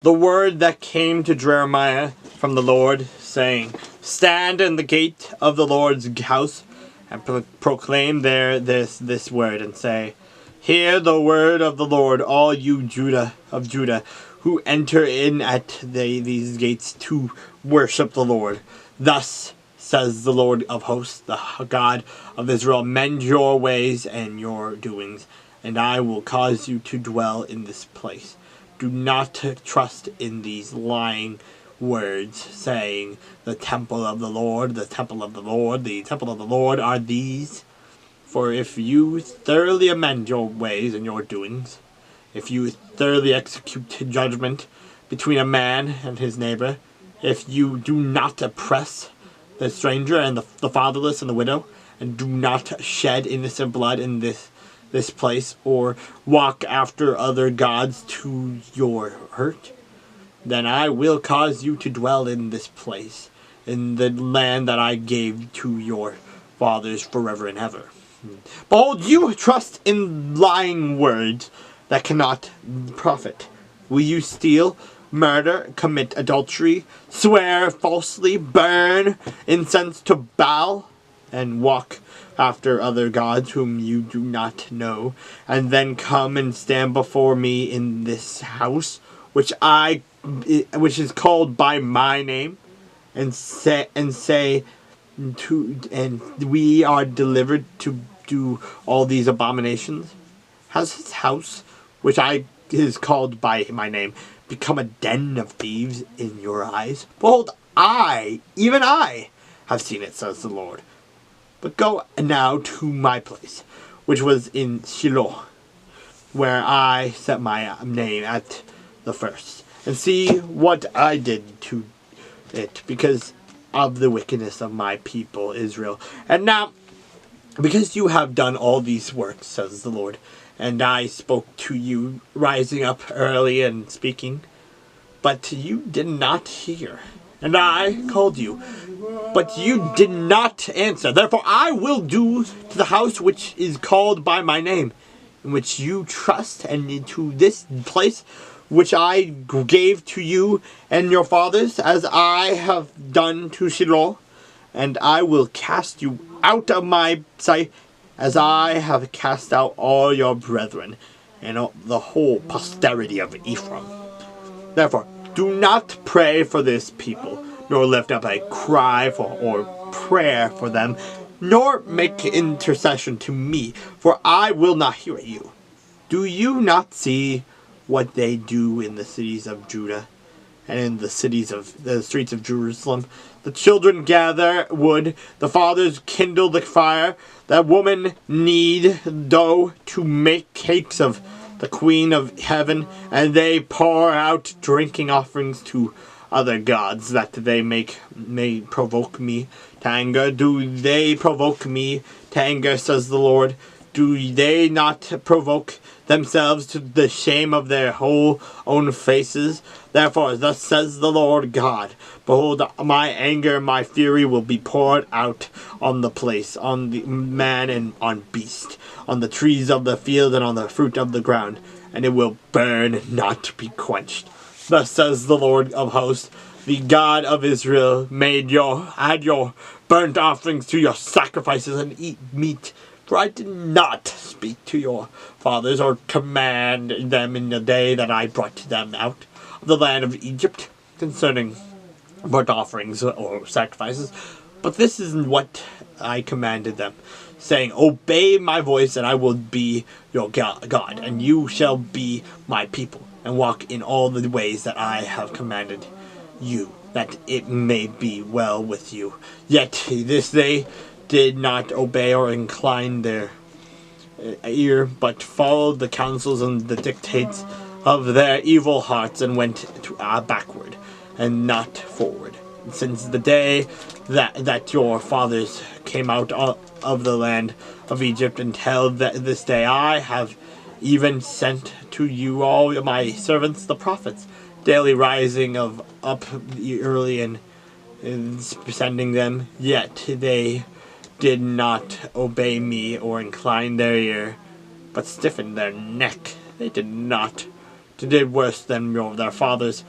the word that came to Jeremiah from the Lord, saying, Stand in the gate of the Lord's house, and proclaim there this word, and say, Hear the word of the Lord, all you of Judah, who enter in at these gates to worship the Lord. Thus says the Lord of hosts, the God of Israel, mend your ways and your doings, and I will cause you to dwell in this place. Do not trust in these lying words, saying, The temple of the Lord, the temple of the Lord, the temple of the Lord are these. For if you thoroughly amend your ways and your doings, if you thoroughly execute judgment between a man and his neighbor, if you do not oppress the stranger and the fatherless and the widow, and do not shed innocent blood in this place, or walk after other gods to your hurt, then I will cause you to dwell in this place, in the land that I gave to your fathers forever and ever. Behold, you trust in lying words that cannot profit. Will you steal, murder, commit adultery, swear falsely, burn incense to Baal, and walk after other gods whom you do not know, and then come and stand before me in this house, which is called by my name, and say, and we are delivered to do all these abominations? Has his house, which is called by my name, become a den of thieves in your eyes? Behold, even I, have seen it, says the Lord. But go now to my place, which was in Shiloh, where I set my name at the first, and see what I did to it, because of the wickedness of my people Israel. And now, because you have done all these works, says the Lord, and I spoke to you, rising up early and speaking, but you did not hear. And I called you, but you did not answer. Therefore I will do to the house which is called by my name, in which you trust, and to this place which I gave to you and your fathers, as I have done to Shiloh. And I will cast you out of my sight, as I have cast out all your brethren, and all the whole posterity of Ephraim. Therefore, do not pray for this people, nor lift up a cry for or prayer for them, nor make intercession to me, for I will not hear you. Do you not see what they do in the cities of Judah, and in the streets of Jerusalem? The children gather wood, the fathers kindle the fire, the women knead dough to make cakes of the Queen of Heaven, and they pour out drinking offerings to other gods, that they may provoke me to anger. Do they provoke me to anger, says the Lord? Do they not provoke themselves to the shame of their whole own faces? Therefore, thus says the Lord God, Behold, my anger and my fury will be poured out on the place, on the man and on beast, on the trees of the field and on the fruit of the ground, and it will burn and not be quenched. Thus says the Lord of hosts, the God of Israel, add your burnt offerings to your sacrifices, and eat meat. For I did not speak to your fathers, or command them in the day that I brought them out of the land of Egypt, concerning burnt offerings or sacrifices. But this is what I commanded them, saying, Obey my voice, and I will be your God, and you shall be my people, and walk in all the ways that I have commanded you, that it may be well with you. Yet this they did not obey or incline their ear, but followed the counsels and the dictates of their evil hearts, and went backward and not forward. Since the day that your fathers came out of the land of Egypt until this day, I have even sent to you all my servants the prophets, daily rising up early and sending them. Yet they did not obey me or incline their ear, but stiffened their neck. They did not did worse than their fathers.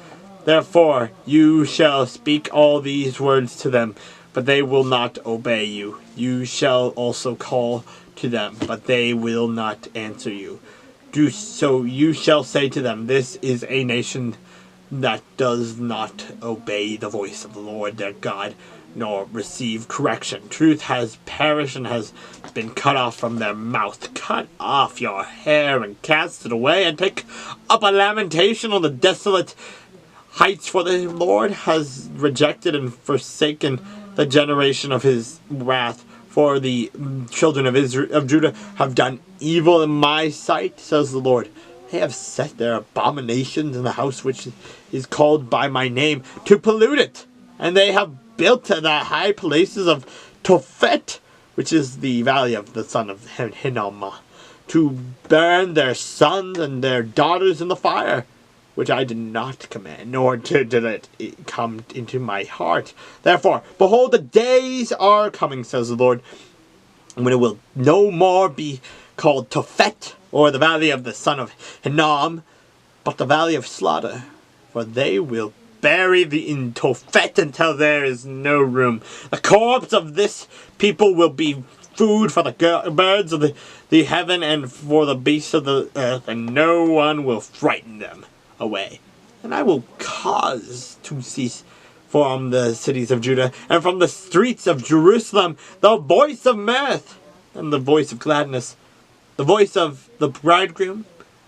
Therefore you shall speak all these words to them, but they will not obey you. You shall also call to them, but they will not answer you. So you shall say to them, this is a nation that does not obey the voice of the Lord their God, nor receive correction. Truth has perished and has been cut off from their mouth. Cut off your hair and cast it away, and take up a lamentation on the desolate heights, for the Lord has rejected and forsaken the generation of his wrath. For the children of Judah have done evil in my sight, says the Lord. They have set their abominations in the house which is called by my name, to pollute it. And they have built the high places of Tophet, which is the valley of the son of Hinnom, to burn their sons and their daughters in the fire, which I did not command, nor did it come into my heart. Therefore, behold, the days are coming, says the Lord, when it will no more be called Tophet, or the valley of the son of Hinnom, but the valley of slaughter. For they will bury thee in Tophet until there is no room. The corpse of this people will be food for the birds of the heaven and for the beasts of the earth, and no one will frighten them away. And I will cause to cease from the cities of Judah and from the streets of Jerusalem the voice of mirth and the voice of gladness, the voice of the bridegroom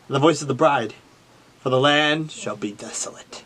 and the voice of the bride, for the land shall be desolate.